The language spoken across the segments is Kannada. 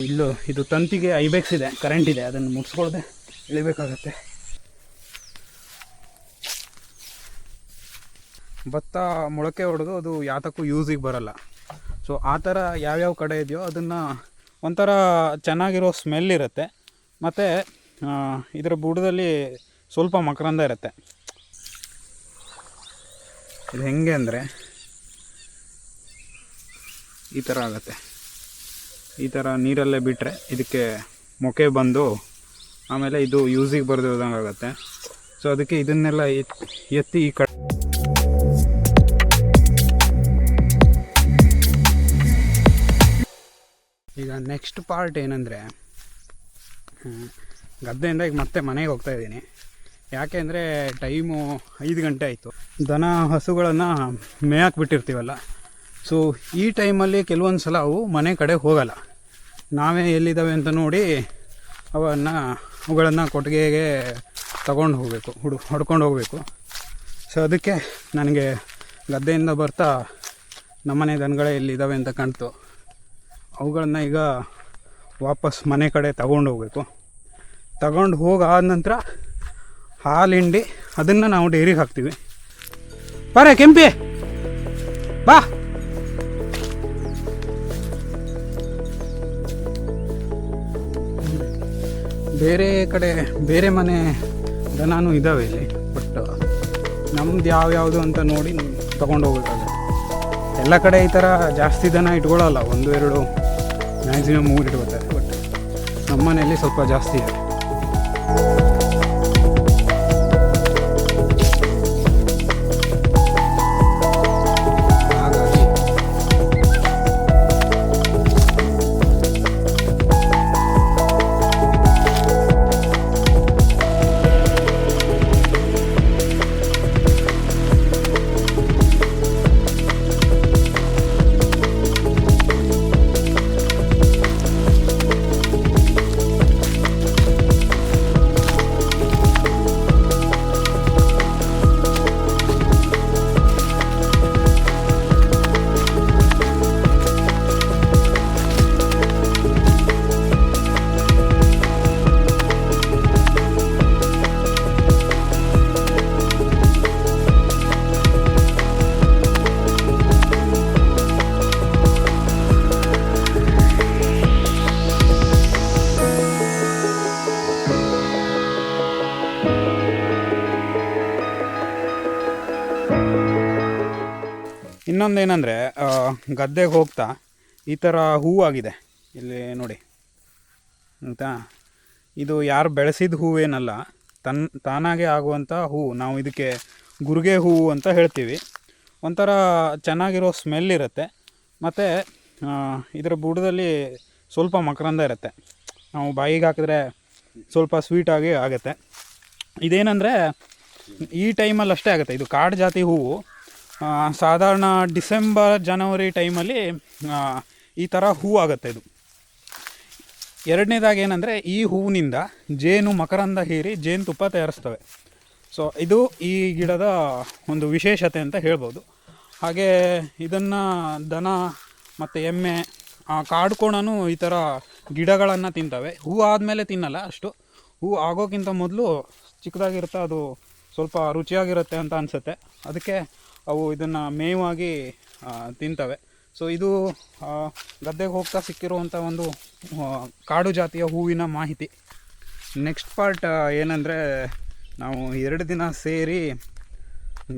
ಇಲ್ಲೂ ಇದು ತಂತಿಗೆ ಐಬೆಕ್ಸ್ ಇದೆ, ಕರೆಂಟ್ ಇದೆ, ಅದನ್ನು ಮುಟ್ಸ್ಕೊಳ್ದೆ ಇಳಿಬೇಕಾಗತ್ತೆ. ಭತ್ತ ಮೊಳಕೆ ಹೊಡೆದು ಅದು ಯಾತಕ್ಕೂ ಯೂಸಿಗೆ ಬರಲ್ಲ. ಸೊ ಆ ಥರ ಯಾವ್ಯಾವ ಕಡೆ ಇದೆಯೋ ಅದನ್ನು ಒಂಥರ ಚೆನ್ನಾಗಿರೋ ಸ್ಮೆಲ್ ಇರುತ್ತೆ. ಮತ್ತು ಇದರ ಬುಡದಲ್ಲಿ ಸ್ವಲ್ಪ ಮಕರಂದ ಇರುತ್ತೆ. ಇದು ಹೆಂಗೆ ಅಂದರೆ ಈ ಥರ ಆಗುತ್ತೆ. ಈ ಥರ ನೀರಲ್ಲೇ ಬಿಟ್ಟರೆ ಇದಕ್ಕೆ ಮೊಕೆ ಬಂದು ಆಮೇಲೆ ಇದು ಯೂಸಿಗೆ ಬರೆದಿರೋದಂಗೆ ಆಗುತ್ತೆ. ಸೊ ಅದಕ್ಕೆ ಇದನ್ನೆಲ್ಲ ಎತ್ತಿ ಈ ಕಡೆ ಈಗ ನೆಕ್ಸ್ಟ್ ಪಾರ್ಟ್ ಏನಂದರೆ, ಗದ್ದೆಯಿಂದ ಈಗ ಮತ್ತೆ ಮನೆಗೆ ಹೋಗ್ತಾ ಇದ್ದೀನಿ. ಯಾಕೆ ಅಂದರೆ ಟೈಮು 5 ಗಂಟೆ ಆಯಿತು. ದನ ಹಸುಗಳನ್ನು ಮೇಯಕ್ಕೆ ಬಿಟ್ಟಿರ್ತೀವಲ್ಲ, ಸೊ ಈ ಟೈಮಲ್ಲಿ ಕೆಲವೊಂದು ಸಲ ಅವು ಮನೆ ಕಡೆ ಹೋಗಲ್ಲ. ನಾವೇ ಎಲ್ಲಿದ್ದಾವೆ ಅಂತ ನೋಡಿ ಅವುಗಳನ್ನು ಕೊಟ್ಟಿಗೆಗೆ ತಗೊಂಡು ಹೋಗಬೇಕು, ಹೊಡ್ಕೊಂಡು ಹೋಗಬೇಕು. ಸೊ ಅದಕ್ಕೆ ನನಗೆ ಗದ್ದೆಯಿಂದ ಬರ್ತಾ ನಮ್ಮನೆ ದನಗಳೇ ಎಲ್ಲಿದ್ದಾವೆ ಅಂತ ಕಾಣ್ತು. ಅವುಗಳನ್ನು ಈಗ ವಾಪಸ್ ಮನೆ ಕಡೆ ತಗೊಂಡು ಹೋಗಬೇಕು. ತಗೊಂಡು ಹೋಗಾದ ನಂತರ ಹಾಲು ಹಿಂಡಿ ಅದನ್ನು ನಾವು ಡೈರಿಗೆ ಹಾಕ್ತೀವಿ. ಬರೇ ಕೆಂಪಿ ಬಾ. ಬೇರೆ ಕಡೆ ಬೇರೆ ಮನೆ ದನನೂ ಇದ್ದಾವೆ ಇಲ್ಲಿ, ಬಟ್ ನಮ್ದು ಯಾವ್ಯಾವುದು ಅಂತ ನೋಡಿ ತಗೊಂಡು ಹೋಗ್ಬೇಕಾಗುತ್ತೆ. ಎಲ್ಲ ಕಡೆ ಈ ಥರ ಜಾಸ್ತಿ ದನ ಇಟ್ಕೊಳ್ಳಲ್ಲ, 1-2 ಮ್ಯಾಕ್ಸಿಮಮ್ 3 ಇಟ್ಕೊಳ್ತಾರೆ. ಬಟ್ ನಮ್ಮ ಮನೆಯಲ್ಲಿ ಸ್ವಲ್ಪ ಜಾಸ್ತಿ ಇದೆ. ಇನ್ನೊಂದೇನೆಂದರೆ, ಗದ್ದೆಗೆ ಹೋಗ್ತಾ ಈ ಥರ ಹೂವಾಗಿದೆ ಇಲ್ಲಿ ನೋಡಿ ಆಯಿತಾ. ಇದು ಯಾರು ಬೆಳೆಸಿದ ಹೂವೇನಲ್ಲ, ತಾನಾಗೆ ಆಗುವಂಥ ಹೂವು. ನಾವು ಇದಕ್ಕೆ ಗುರ್ಗೆ ಹೂವು ಅಂತ ಹೇಳ್ತೀವಿ. ಒಂಥರ ಚೆನ್ನಾಗಿರೋ ಸ್ಮೆಲ್ ಇರುತ್ತೆ. ಮತ್ತು ಇದರ ಬುಡದಲ್ಲಿ ಸ್ವಲ್ಪ ಮಕರಂದ ಇರುತ್ತೆ. ನಾವು ಬಾಯಿಗೆ ಹಾಕಿದ್ರೆ ಸ್ವಲ್ಪ ಸ್ವೀಟಾಗಿ ಆಗುತ್ತೆ. ಇದೇನೆಂದರೆ ಈ ಟೈಮಲ್ಲಿ ಅಷ್ಟೇ ಆಗುತ್ತೆ. ಇದು ಕಾಡು ಜಾತಿ ಹೂವು. ಸಾಧಾರಣ ಡಿಸೆಂಬರ್ ಜನವರಿ ಟೈಮಲ್ಲಿ ಈ ಥರ ಹೂವು ಆಗುತ್ತೆ ಇದು. ಎರಡನೇದಾಗಿ ಏನಂದರೆ, ಈ ಹೂವಿನಿಂದ ಜೇನು ಮಕರಂದ ಹೀರಿ ಜೇನುತುಪ್ಪ ತಯಾರಿಸ್ತವೆ. ಸೊ ಇದು ಈ ಗಿಡದ ಒಂದು ವಿಶೇಷತೆ ಅಂತ ಹೇಳ್ಬೋದು. ಹಾಗೆ ಇದನ್ನು ದನ ಮತ್ತು ಎಮ್ಮೆ, ಕಾಡ್ಕೋಣನೂ ಈ ಥರ ಗಿಡಗಳನ್ನು ತಿಂತವೆ. ಹೂವು ಆದಮೇಲೆ ತಿನ್ನಲ್ಲ ಅಷ್ಟು. ಹೂವು ಆಗೋಕ್ಕಿಂತ ಮೊದಲು ಚಿಕ್ಕದಾಗಿರುತ್ತೆ, ಅದು ಸ್ವಲ್ಪ ರುಚಿಯಾಗಿರುತ್ತೆ ಅಂತ ಅನಿಸುತ್ತೆ. ಅದಕ್ಕೆ ಅವು ಇದನ್ನು ಮೇವಾಗಿ ತಿಂತವೆ. ಸೊ ಇದು ಗದ್ದೆಗೆ ಹೋಗ್ತಾ ಸಿಕ್ಕಿರುವಂಥ ಒಂದು ಕಾಡು ಜಾತಿಯ ಹೂವಿನ ಮಾಹಿತಿ. ನೆಕ್ಸ್ಟ್ ಪಾರ್ಟ್ ಏನಂದರೆ, ನಾವು 2 ದಿನ ಸೇರಿ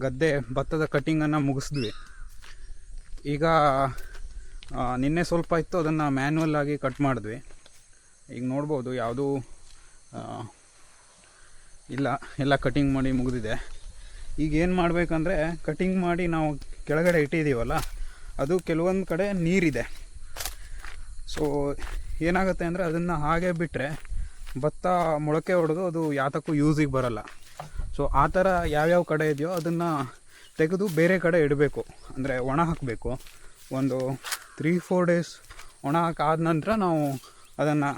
ಗದ್ದೆ ಭತ್ತದ ಕಟ್ಟಿಂಗನ್ನು ಮುಗಿಸಿದ್ವಿ. ಈಗ ನಿನ್ನೆ ಸ್ವಲ್ಪ ಇತ್ತು, ಅದನ್ನು ಮ್ಯಾನ್ಯಲ್ ಆಗಿ ಕಟ್ ಮಾಡಿದ್ವಿ. ಈಗ ನೋಡ್ಬೋದು ಯಾವುದೂ ಇಲ್ಲ, ಎಲ್ಲ ಕಟಿಂಗ್ ಮಾಡಿ ಮುಗಿದಿದೆ. ಈಗ ಏನು ಮಾಡಬೇಕಂದ್ರೆ, ಕಟಿಂಗ್ ಮಾಡಿ ನಾವು ಕೆಳಗಡೆ ಇಟ್ಟಿದ್ದೀವಲ್ಲ, ಅದು ಕೆಲವೊಂದು ಕಡೆ ನೀರಿದೆ. ಸೊ ಏನಾಗುತ್ತೆ ಅಂದರೆ, ಅದನ್ನು ಹಾಗೆ ಬಿಟ್ಟರೆ ಭತ್ತ ಮೊಳಕೆ ಹೊಡೆದು ಅದು ಯಾತಕ್ಕೂ ಯೂಸಿಗೆ ಬರಲ್ಲ. ಸೊ ಆ ಥರ ಯಾವ್ಯಾವ ಕಡೆ ಇದೆಯೋ ಅದನ್ನು ತೆಗೆದು ಬೇರೆ ಕಡೆ ಇಡಬೇಕು. ಅಂದರೆ ಒಣ ಹಾಕಬೇಕು. ಒಂದು 3-4 ಡೇಸ್ ಒಣ ಹಾಕಾದ ನಂತರ ನಾವು ಅದನ್ನು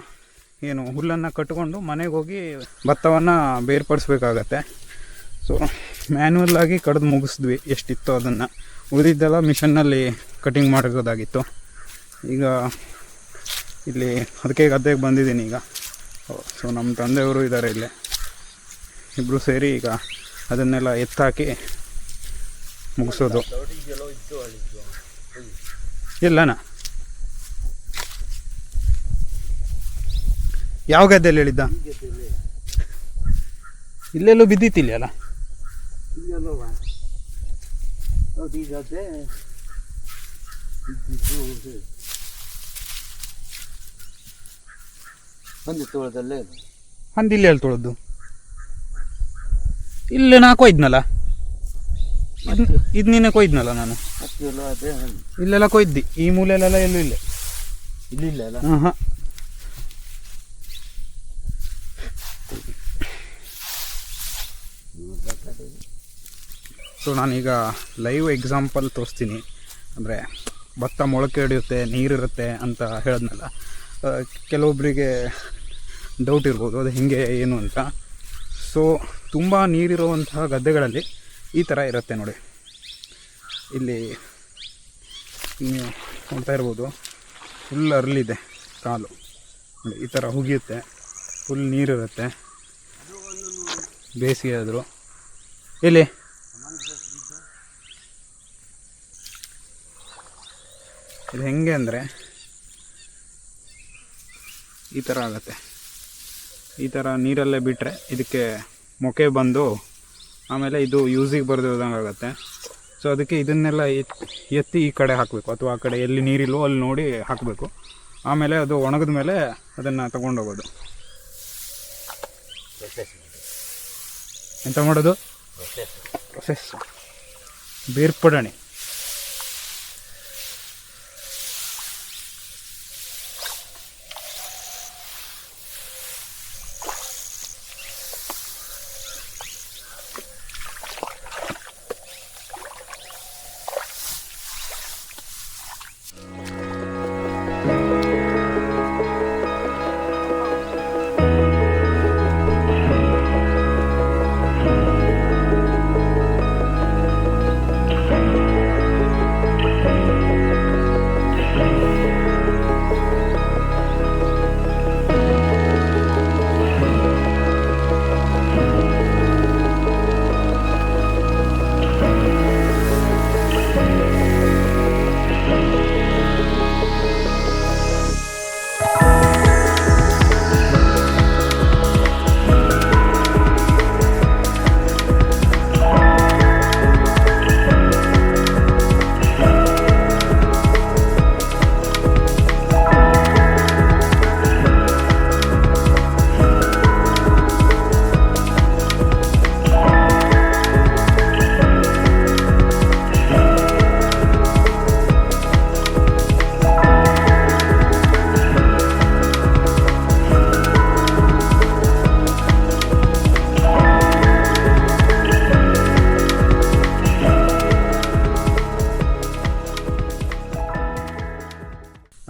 ಹುಲ್ಲನ್ನು ಕಟ್ಕೊಂಡು ಮನೆಗೆ ಹೋಗಿ ಭತ್ತವನ್ನು ಬೇರ್ಪಡಿಸ್ಬೇಕಾಗತ್ತೆ. ಸೊ ಮ್ಯಾನ್ಯಲ್ ಆಗಿ ಕಡ್ದು ಮುಗಿಸಿದ್ವಿ ಎಷ್ಟಿತ್ತು ಅದನ್ನು. ಉಳಿದಿದ್ದೆಲ್ಲ ಮಿಷನ್ನಲ್ಲಿ ಕಟಿಂಗ್ ಮಾಡಿರೋದಾಗಿತ್ತು. ಈಗ ಇಲ್ಲಿ ಅದಕ್ಕೆ ಗದ್ದೆಗೆ ಬಂದಿದ್ದೀನಿ ಈಗ. ಸೊ ನಮ್ಮ ತಂದೆಯವರು ಇದ್ದಾರೆ ಇಲ್ಲೇ, ಇಬ್ಬರು ಸೇರಿ ಈಗ ಅದನ್ನೆಲ್ಲ ಎತ್ತಾಕಿ ಮುಗಿಸೋದು. ಇಲ್ಲನಾ ಯಾವ ಗದ್ದೆಯಲ್ಲಿ ಹೇಳಿದ್ದ? ಇಲ್ಲೆಲ್ಲೋ ಬಿದ್ದಿತ್ತಿಲ್ಲ ಅಲ್ಲ? ಹಂದಿಲ್ಲಿ ಎಲ್ಲಿ ತೊಳೆದು? ಇಲ್ಲೇ ನಾ ಕೊಯ್ದ್ನಲ್ಲ, ಇದು ನೀನೆ ಕೊಯ್ದ್ನಲ್ಲ ನಾನು. ಇಲ್ಲೆಲ್ಲ ಕೊಯ್ದಿ, ಈ ಮೂಲೆಯಲ್ಲೆಲ್ಲ ಎಲ್ಲೂ ಇಲ್ಲ. ಇಲ್ಲಿಲ್ಲ. ಹಾಂ. ಸೊ ನಾನೀಗ ಲೈವ್ ಎಕ್ಸಾಂಪಲ್ ತೋರಿಸ್ತೀನಿ. ಅಂದರೆ ಭತ್ತ ಮೊಳಕೆ ಹಿಡಿಯುತ್ತೆ, ನೀರಿರುತ್ತೆ ಅಂತ ಹೇಳಿದ್ನಲ್ಲ, ಕೆಲವೊಬ್ಬರಿಗೆ ಡೌಟ್ ಇರ್ಬೋದು ಅದು ಹೇಗೆ ಏನು ಅಂತ. ಸೊ ತುಂಬ ನೀರಿರುವಂತಹ ಗದ್ದೆಗಳಲ್ಲಿ ಈ ಥರ ಇರುತ್ತೆ ನೋಡಿ. ಇಲ್ಲಿ ನೀವು ನೋಡ್ತಾ ಇರ್ಬೋದು, ಫುಲ್ ಅರಳಿದೆ ಕಾಲು ನೋಡಿ, ಈ ಥರ ಹುಗಿಯುತ್ತೆ, ಫುಲ್ ನೀರಿರುತ್ತೆ ಬೇಸಿಗೆ ಆದರೂ. ಇಲ್ಲಿ ಇದು ಹೆಂಗೆ ಅಂದರೆ ಈ ಥರ ಆಗುತ್ತೆ. ಈ ಥರ ನೀರಲ್ಲೇ ಬಿಟ್ಟರೆ ಇದಕ್ಕೆ ಮೊಕೆ ಬಂದು ಆಮೇಲೆ ಇದು ಯೂಸಿಗೆ ಬರೆದಿರೋದಂಗೆ ಆಗುತ್ತೆ. ಸೊ ಅದಕ್ಕೆ ಇದನ್ನೆಲ್ಲ ಎತ್ತಿ ಈ ಕಡೆ ಹಾಕಬೇಕು, ಅಥವಾ ಆ ಕಡೆ ಎಲ್ಲಿ ನೀರಿಲ್ವೋ ಅಲ್ಲಿ ನೋಡಿ ಹಾಕಬೇಕು. ಆಮೇಲೆ ಅದು ಒಣಗಿದ ಮೇಲೆ ಅದನ್ನು ತಗೊಂಡೋಗೋದು. ಎಂತ ಮಾಡೋದು? ಪ್ರೊಸೆಸ್, ಬೇರ್ಪಡಣೆ.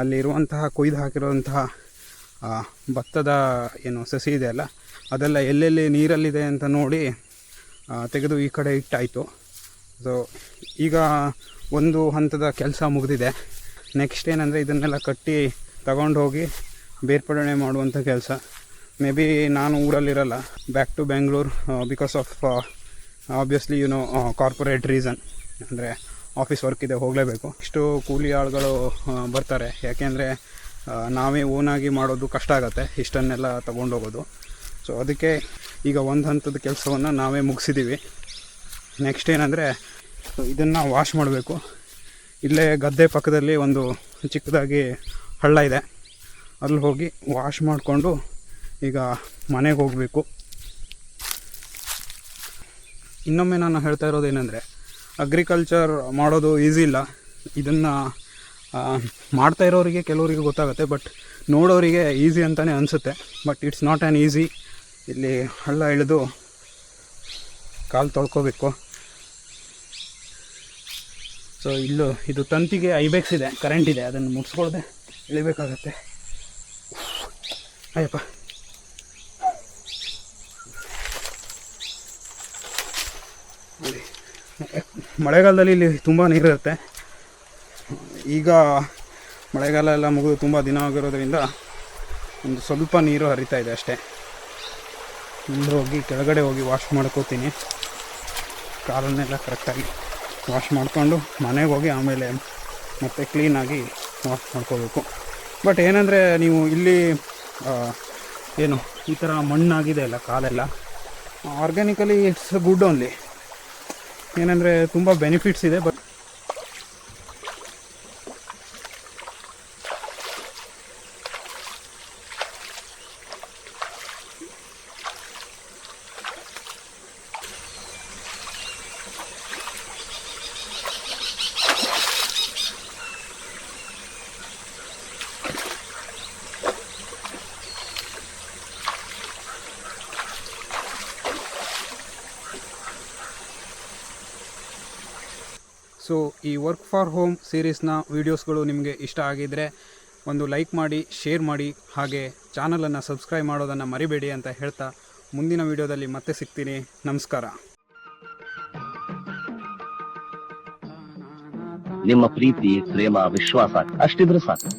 ಅಲ್ಲಿರುವಂತಹ ಕೊಯ್ದು ಹಾಕಿರುವಂತಹ ಭತ್ತದ ಏನು ಸಸಿ ಇದೆಯಲ್ಲ, ಅದೆಲ್ಲ ಎಲ್ಲೆಲ್ಲಿ ನೀರಲ್ಲಿದೆ ಅಂತ ನೋಡಿ ತೆಗೆದು ಈ ಕಡೆ ಇಟ್ಟಾಯಿತು. ಸೊ ಈಗ ಒಂದು ಹಂತದ ಕೆಲಸ ಮುಗಿದಿದೆ. ನೆಕ್ಸ್ಟ್ ಏನಂದರೆ ಇದನ್ನೆಲ್ಲ ಕಟ್ಟಿ ತಗೊಂಡು ಹೋಗಿ ಬೇರ್ಪಡಣೆ ಮಾಡುವಂಥ ಕೆಲಸ. ಮೇ ಬಿ ನಾನು ಊರಲ್ಲಿರಲ್ಲ, back to Bengaluru because of obviously corporate reason, ಅಂದರೆ ಆಫೀಸ್ ವರ್ಕ್ ಇದೆ, ಹೋಗಲೇಬೇಕು. ಇಷ್ಟು ಕೂಲಿ ಆಳುಗಳು ಬರ್ತಾರೆ, ಯಾಕೆಂದರೆ ನಾವೇ ಓನಾಗಿ ಮಾಡೋದು ಕಷ್ಟ ಆಗುತ್ತೆ ಇಷ್ಟನ್ನೆಲ್ಲ ತೊಗೊಂಡೋಗೋದು. ಸೊ ಅದಕ್ಕೆ ಈಗ ಒಂದು ಹಂತದ ಕೆಲಸವನ್ನು ನಾವೇ ಮುಗಿಸಿದ್ದೀವಿ. ನೆಕ್ಸ್ಟ್ ಏನಂದರೆ ಇದನ್ನು ವಾಶ್ ಮಾಡಬೇಕು. ಇಲ್ಲೇ ಗದ್ದೆ ಪಕ್ಕದಲ್ಲಿ ಒಂದು ಚಿಕ್ಕದಾಗಿ ಹಳ್ಳ ಇದೆ, ಅಲ್ಲಿ ಹೋಗಿ ವಾಶ್ ಮಾಡಿಕೊಂಡು ಈಗ ಮನೆಗೆ ಹೋಗಬೇಕು. ಇನ್ನೊಮ್ಮೆ ನಾನು ಹೇಳ್ತಾ ಇರೋದೇನೆಂದರೆ, ಅಗ್ರಿಕಲ್ಚರ್ ಮಾಡೋದು ಈಸಿ ಇಲ್ಲ. ಇದನ್ನು ಮಾಡ್ತಾ ಇರೋರಿಗೆ ಕೆಲವರಿಗೆ ಗೊತ್ತಾಗುತ್ತೆ, ಬಟ್ ನೋಡೋರಿಗೆ ಈಸಿ ಅಂತಲೇ ಅನಿಸುತ್ತೆ, but it's not an easy. ಇಲ್ಲಿ ಹಳ್ಳ ಇಳಿದು ಕಾಲು ತೊಳ್ಕೊಬೇಕು. ಸೊ ಇದು ತಂತಿಗೆ ಐಬೆಕ್ಸ್ ಇದೆ, ಕರೆಂಟ್ ಇದೆ, ಅದನ್ನು ಮುಟ್ಸ್ಕೊಳ್ದೆ ಇಳಿಬೇಕಾಗತ್ತೆ. ಅಯ್ಯಪ್ಪ, ಮಳೆಗಾಲದಲ್ಲಿ ಇಲ್ಲಿ ತುಂಬ ನೀರಿರುತ್ತೆ. ಈಗ ಮಳೆಗಾಲ ಎಲ್ಲ ಮುಗಿದು ತುಂಬ ದಿನ ಆಗಿರೋದ್ರಿಂದ ಒಂದು ಸ್ವಲ್ಪ ನೀರು ಹರಿತಾ ಇದೆ ಅಷ್ಟೇ. ಮುಂದೆ ಹೋಗಿ ಕೆಳಗಡೆ ಹೋಗಿ ವಾಶ್ ಮಾಡ್ಕೋತೀನಿ. ಕಾಲನ್ನೆಲ್ಲ ಕರೆಕ್ಟಾಗಿ ವಾಶ್ ಮಾಡಿಕೊಂಡು ಮನೆಗೆ ಹೋಗಿ ಆಮೇಲೆ ಮತ್ತೆ ಕ್ಲೀನಾಗಿ ವಾಶ್ ಮಾಡ್ಕೋಬೇಕು. ಬಟ್ ಏನಂದರೆ ನೀವು ಇಲ್ಲಿ ಏನು ಈ ಥರ ಮಣ್ಣಾಗಿದೆ ಅಲ್ಲ ಕಾಲೆಲ್ಲ, ಆರ್ಗ್ಯಾನಿಕಲಿ ಇಟ್ಸ್ ಗುಡ್ ಓನ್ಲಿ. ಏನಂದರೆ ತುಂಬ ಬೆನಿಫಿಟ್ಸ್ ಇದೆ. ಬಟ್ ಸೊ ಈ ವರ್ಕ್ ಫಾರ್ ಹೋಮ್ ಸೀರೀಸ್ನ ವೀಡಿಯೋಸ್ಗಳು ನಿಮಗೆ ಇಷ್ಟ ಆಗಿದ್ದರೆ ಒಂದು ಲೈಕ್ ಮಾಡಿ, ಶೇರ್ ಮಾಡಿ, ಹಾಗೆ ಚಾನಲನ್ನು ಸಬ್ಸ್ಕ್ರೈಬ್ ಮಾಡೋದನ್ನು ಮರಿಬೇಡಿ ಅಂತ ಹೇಳ್ತಾ ಮುಂದಿನ ವೀಡಿಯೋದಲ್ಲಿ ಮತ್ತೆ ಸಿಗ್ತೀನಿ. ನಮಸ್ಕಾರ. ನಿಮ್ಮ ಪ್ರೀತಿ, ಪ್ರೇಮ, ವಿಶ್ವಾಸ ಅಷ್ಟಿದ್ರೆ ಸಾಕು.